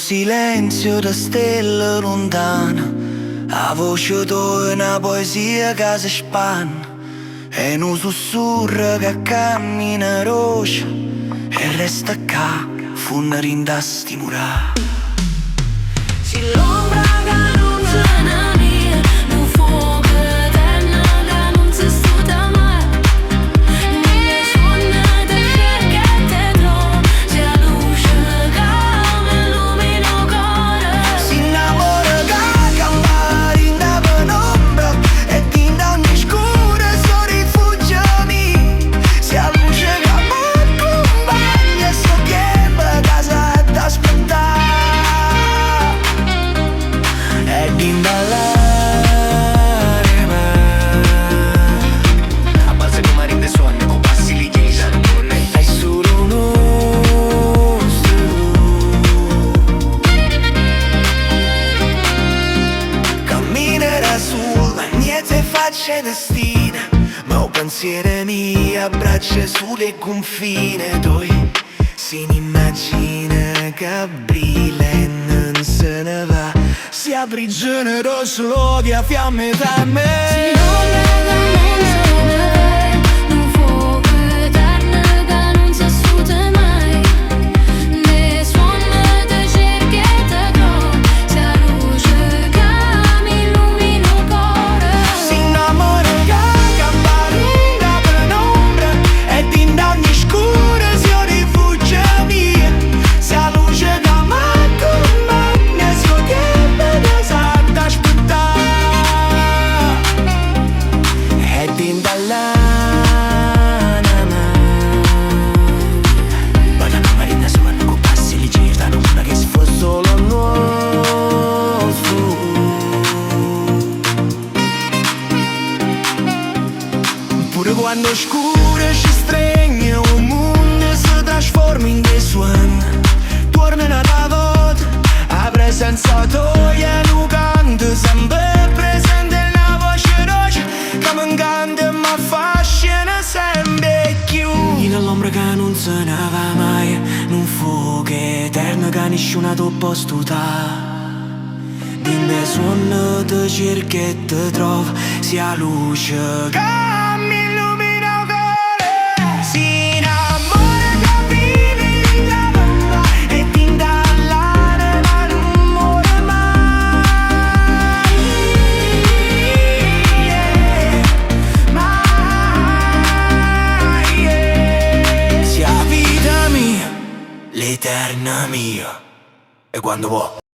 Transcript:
silenzio da stelle lontana, a voce tua è una poesia che si spanna, e un sussurro che cammina roce e resta qua, funna rinda stimolare. Si l'ombra che non se ne via, un fuoco eterno che non si sputa mai. Nelle suone te cerca e te trova, se la luce che mi illumina il cuore. Si innamora che campare in da penombra, e in da ogni scura so rifugiami. Se la luce che mi accompagna, so che mi casa ad aspettare. Ed in ballare a base di marine suoni, con passi li chiesano, non è solo nostro. Camminerà sulla niente facce destina, ma un pensiero mio abbraccia sulle confine dove si immagina che brilla e non se ne va. Si apre generoso luoghi a fiamme da me. Si l'ombra che non se ne vede, un fuoco eterno che non si sputa mai. Nelle suone te cerca e te trova, se la luce che mi illumina il cuore. Si innamora che campare in da penombra, ed in da ogni scura si rifugia mia. Se la luce che mi accompagna, so che mi casa ad aspettare. Ed in dall'anima vada a marina suona, con passi li girano, ma che se fosse solo nostro. Pure quando scuro ci stringe, un mondo si trasforma in dei suoni. Torna una volta, a presenza tua nu canto, sempre presente la voce roce, che mi incanta e mi affascina sempre più. Nell'ombra che non se ne va mai, un fuoco eterno che nessuno ti può stutare. Dinde suono te cerca e te trova, sia luce che mi illumina il cuore. Si innamora che vivi in la bomba, e in dall'anima non muore mai. Mai, sia vita mia, l'eterna mia, e quando vuoi